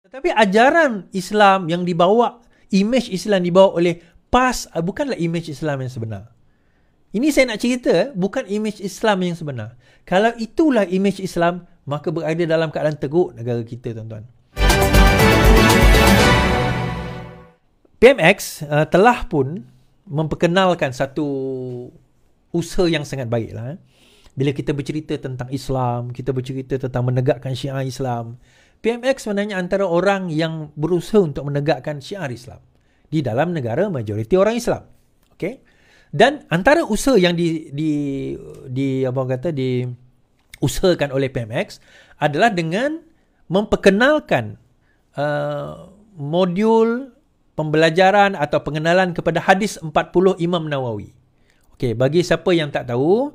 Tetapi ajaran Islam yang dibawa, image Islam dibawa oleh PAS bukanlah image Islam yang sebenar. Ini saya nak cerita, bukan image Islam yang sebenar. Kalau itulah image Islam, maka berada dalam keadaan teruk negara kita, tuan-tuan. PMX telah pun memperkenalkan satu usaha yang sangat baiklah. Bila kita bercerita tentang Islam, kita bercerita tentang menegakkan syiar Islam, PMX sebenarnya antara orang yang berusaha untuk menegakkan syiar Islam di dalam negara majoriti orang Islam. Okey. Dan antara usaha yang diusahakan oleh PMX adalah dengan memperkenalkan modul pembelajaran atau pengenalan kepada hadis 40 Imam Nawawi. Okey, bagi siapa yang tak tahu,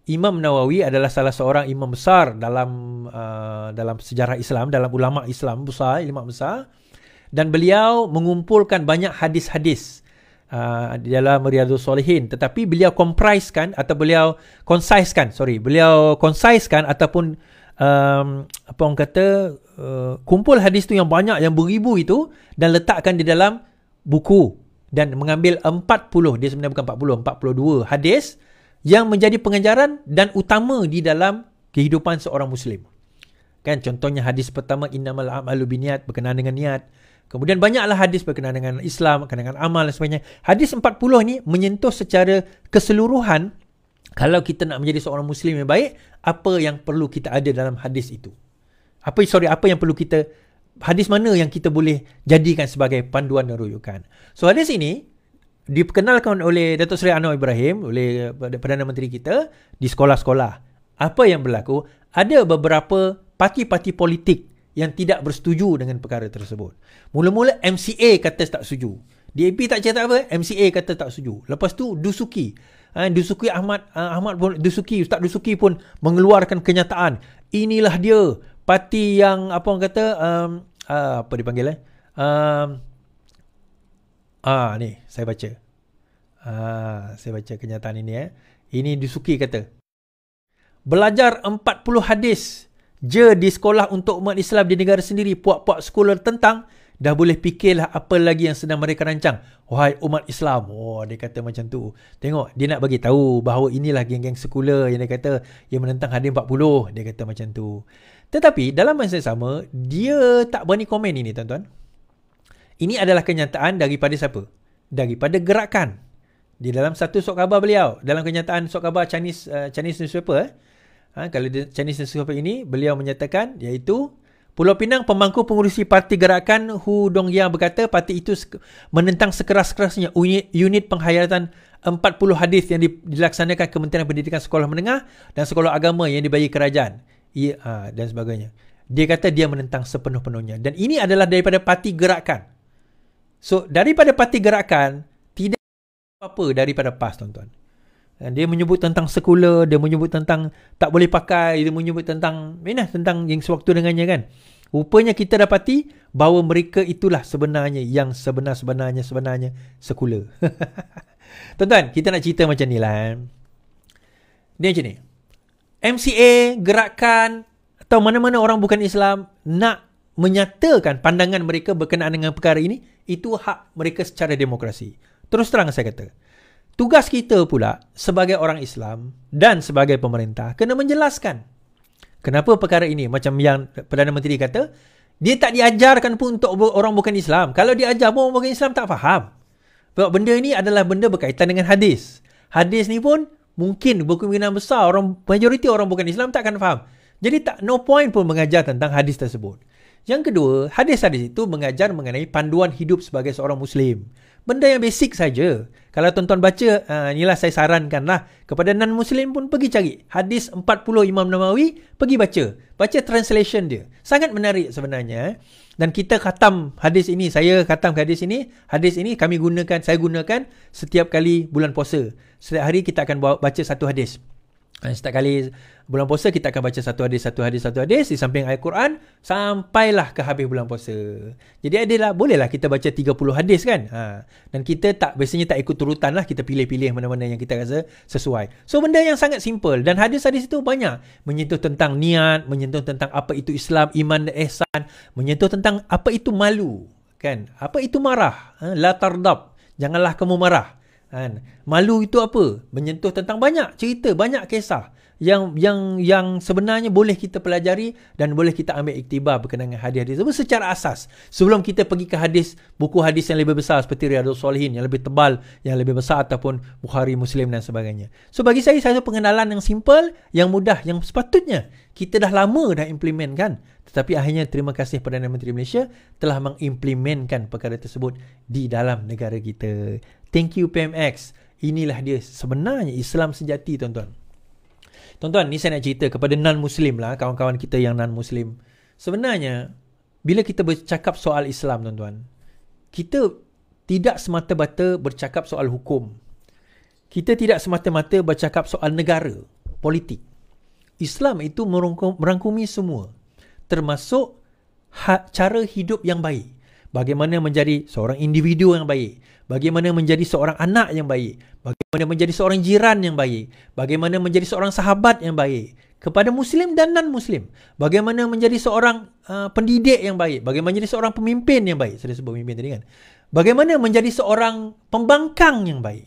Imam Nawawi adalah salah seorang imam besar dalam sejarah Islam, dalam ulama Islam besar, imam besar, dan beliau mengumpulkan banyak hadis-hadis di dalam Riyadhus Shalihin, tetapi beliau concisekan ataupun kumpul hadis tu yang banyak, yang beribu itu, dan letakkan di dalam buku, dan mengambil 40, dia sebenarnya bukan 42 hadis yang menjadi pengajaran dan utama di dalam kehidupan seorang Muslim. Kan, contohnya hadis pertama, innamal a'malu binniyat, berkenaan dengan niat. Kemudian banyaklah hadis berkenaan dengan Islam, berkenaan dengan amal dan sebagainya. Hadis 40 ni menyentuh secara keseluruhan, kalau kita nak menjadi seorang Muslim yang baik, apa yang perlu kita ada dalam hadis itu. Apa yang perlu kita, hadis mana yang kita boleh jadikan sebagai panduan dan rujukan. So hadis ini diperkenalkan oleh Datuk Seri Anwar Ibrahim, oleh Perdana Menteri kita, di sekolah-sekolah. Apa yang berlaku? Ada beberapa parti-parti politik yang tidak bersetuju dengan perkara tersebut. Mula-mula MCA kata tak setuju. DAP tak cakap apa, MCA kata tak setuju. Lepas tu Dusuki, Ustaz Dusuki pun mengeluarkan kenyataan. Inilah dia parti yang apa dipanggil ni saya baca. Saya baca kenyataan ini Ini Dusuki kata, belajar 40 hadis je di sekolah untuk umat Islam di negara sendiri, puak-puak sekolah tentang, dah boleh fikirlah apa lagi yang sedang mereka rancang. Wahai umat Islam. Dia kata macam tu. Tengok, dia nak bagi tahu bahawa inilah geng-geng sekular yang dia kata yang menentang hadis 40. Dia kata macam tu. Tetapi dalam masa yang sama, dia tak berani komen ini, tuan-tuan. Ini adalah kenyataan daripada siapa? Daripada gerakan. Di dalam satu surat khabar beliau, dalam kenyataan surat khabar Chinese newspaper, kalau Chinese newspaper ini, beliau menyatakan, iaitu Pulau Pinang, pemangku pengurusi parti gerakan Hu Dongyang berkata parti itu menentang sekeras-kerasnya unit penghayatan 40 hadis yang dilaksanakan Kementerian Pendidikan Sekolah Menengah dan Sekolah Agama yang dibagi kerajaan. Dan sebagainya. Dia kata dia menentang sepenuh-penuhnya. Dan ini adalah daripada parti gerakan. So, daripada parti gerakan, tidak apa-apa daripada PAS, tuan-tuan. Dia menyebut tentang sekular, dia menyebut tentang tak boleh pakai, dia menyebut tentang yang sewaktu dengannya kan. Rupanya kita dapati bahawa mereka itulah sebenarnya yang sebenarnya sekular. Tuan-tuan, kita nak cerita macam ni lah. Dia macam ni. MCA, gerakan atau mana-mana orang bukan Islam nak menyatakan pandangan mereka berkenaan dengan perkara ini, itu hak mereka secara demokrasi. Terus terang saya kata, tugas kita pula sebagai orang Islam dan sebagai pemerintah kena menjelaskan kenapa perkara ini, macam yang Perdana Menteri kata, dia tak diajarkan pun untuk orang bukan Islam. Kalau diajar pun orang bukan Islam tak faham. Sebab benda ini adalah benda berkaitan dengan hadis. Hadis ni pun mungkin berkemungkinan besar majoriti orang bukan Islam tak akan faham. Jadi no point pun mengajar tentang hadis tersebut. Yang kedua, hadis-hadis itu mengajar mengenai panduan hidup sebagai seorang Muslim. Benda yang basic saja. Kalau tuan-tuan baca, inilah saya sarankanlah kepada non-Muslim pun pergi cari hadis 40 Imam Nawawi, pergi baca. Baca translation dia. Sangat menarik sebenarnya. Dan kita khatam hadis ini, saya khatam hadis ini. Hadis ini saya gunakan setiap kali bulan puasa. Setiap hari kita akan baca satu hadis. Setiap kali bulan puasa kita akan baca satu hadis di samping ayat Quran sampailah ke habis bulan puasa. Jadi bolehlah kita baca 30 hadis kan. Dan kita biasanya tak ikut turutan lah, kita pilih-pilih mana-mana yang kita rasa sesuai. So benda yang sangat simple, dan hadis-hadis itu banyak menyentuh tentang niat, menyentuh tentang apa itu Islam, iman dan ihsan, menyentuh tentang apa itu malu kan, apa itu marah, la tardab, janganlah kamu marah. Malu itu apa? Menyentuh tentang banyak cerita, banyak kisah yang sebenarnya boleh kita pelajari dan boleh kita ambil iktibar berkenaan dengan hadis-hadis itu secara asas. Sebelum kita pergi ke buku hadis yang lebih besar seperti Riyadhus Shalihin yang lebih tebal, yang lebih besar, ataupun Bukhari, Muslim dan sebagainya. So bagi saya, satu pengenalan yang simple, yang mudah, yang sepatutnya kita dah lama dah implementkan. Tetapi akhirnya terima kasih Perdana Menteri Malaysia telah mengimplementkan perkara tersebut di dalam negara kita. Thank you PMX. Inilah dia sebenarnya Islam sejati, tuan-tuan. Tuan-tuan, ni saya nak cerita kepada non-Muslim lah, kawan-kawan kita yang non-Muslim. Sebenarnya, bila kita bercakap soal Islam, tuan-tuan, kita tidak semata-mata bercakap soal hukum. Kita tidak semata-mata bercakap soal negara, politik. Islam itu merangkumi semua, termasuk cara hidup yang baik. Bagaimana menjadi seorang individu yang baik, bagaimana menjadi seorang anak yang baik, bagaimana menjadi seorang jiran yang baik, bagaimana menjadi seorang sahabat yang baik kepada Muslim dan non-Muslim, bagaimana menjadi seorang pendidik yang baik, bagaimana menjadi seorang pemimpin yang baik. Saya sebut pemimpin tadi kan. Bagaimana menjadi seorang pembangkang yang baik.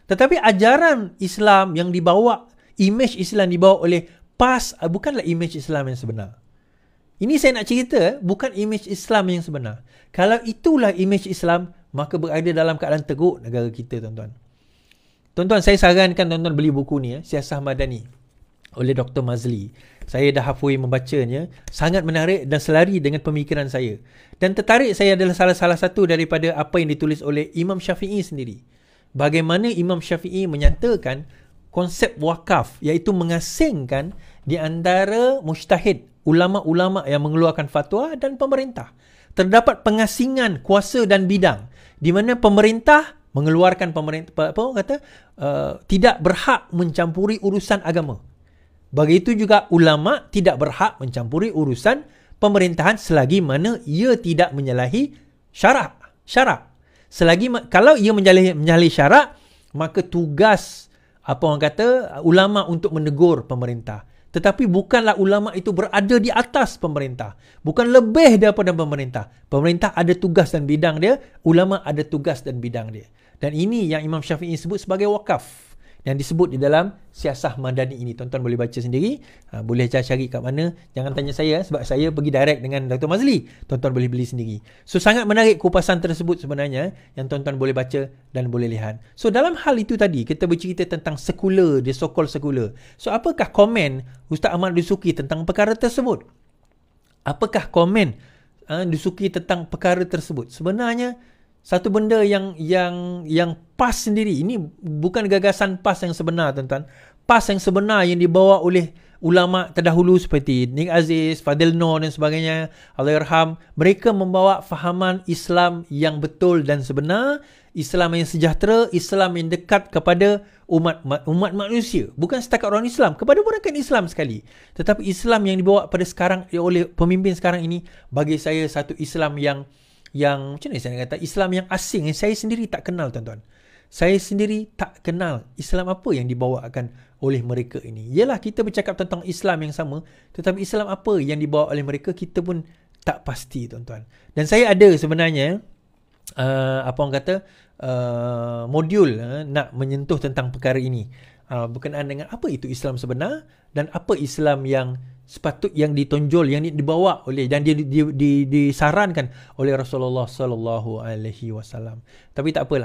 Tetapi ajaran Islam yang dibawa, imej Islam dibawa oleh PAS, bukanlah imej Islam yang sebenar. Ini saya nak cerita, bukan imej Islam yang sebenar. Kalau itulah imej Islam, maka berada dalam keadaan teruk negara kita, tuan-tuan. Tuan-tuan, saya sarankan tuan-tuan beli buku ni, Siasah Madani oleh Dr. Mazli. Saya dah halfway membacanya. Sangat menarik dan selari dengan pemikiran saya. Dan tertarik saya adalah salah satu daripada apa yang ditulis oleh Imam Syafi'i sendiri. Bagaimana Imam Syafi'i menyatakan konsep wakaf, iaitu mengasingkan di antara mujtahid, ulama-ulama yang mengeluarkan fatwa dan pemerintah. Terdapat pengasingan kuasa dan bidang di mana pemerintah mengeluarkan tidak berhak mencampuri urusan agama. Begitu juga ulama tidak berhak mencampuri urusan pemerintahan selagi mana ia tidak menyalahi syarak. Kalau ia menyalahi syarak, maka tugas ulama untuk menegur pemerintah. Tetapi bukanlah ulama itu berada di atas pemerintah. Bukan lebih daripada pemerintah. Pemerintah ada tugas dan bidang dia. Ulama ada tugas dan bidang dia. Dan ini yang Imam Syafi'i sebut sebagai wakaf. Yang disebut di dalam Siasah Madani ini. Tuan-tuan boleh baca sendiri. Boleh cari kat mana. Jangan tanya saya sebab saya pergi direct dengan Dr. Mazli. Tuan-tuan boleh beli sendiri. So sangat menarik kupasan tersebut sebenarnya. Yang tuan-tuan boleh baca dan boleh lihat. So dalam hal itu tadi kita bercerita tentang sekular. Dia so-called sekular. So apakah komen Ustaz Ahmad Dusuki tentang perkara tersebut? Apakah komen Dusuki tentang perkara tersebut? Sebenarnya satu benda yang PAS sendiri, ini bukan gagasan PAS yang sebenar, tuan-tuan. PAS yang sebenar yang dibawa oleh ulama terdahulu seperti Nik Aziz, Fadil Noor dan sebagainya, Allahyarham, mereka membawa fahaman Islam yang betul dan sebenar, Islam yang sejahtera, Islam yang dekat kepada umat manusia. Bukan setakat orang Islam, kepada mereka Islam sekali. Tetapi Islam yang dibawa pada sekarang oleh pemimpin sekarang ini, bagi saya satu Islam yang macam mana saya nak kata, Islam yang asing, yang saya sendiri tak kenal, tuan-tuan. Saya sendiri tak kenal Islam apa yang dibawakan oleh mereka ini. Yalah, kita bercakap tentang Islam yang sama, tetapi Islam apa yang dibawa oleh mereka, kita pun tak pasti, tuan-tuan. Dan saya ada sebenarnya modul nak menyentuh tentang perkara ini, berkenaan dengan apa itu Islam sebenar dan apa Islam yang yang ditonjol, yang dibawa oleh dan disarankan oleh Rasulullah sallallahu alaihi wasallam. Tapi tak apalah.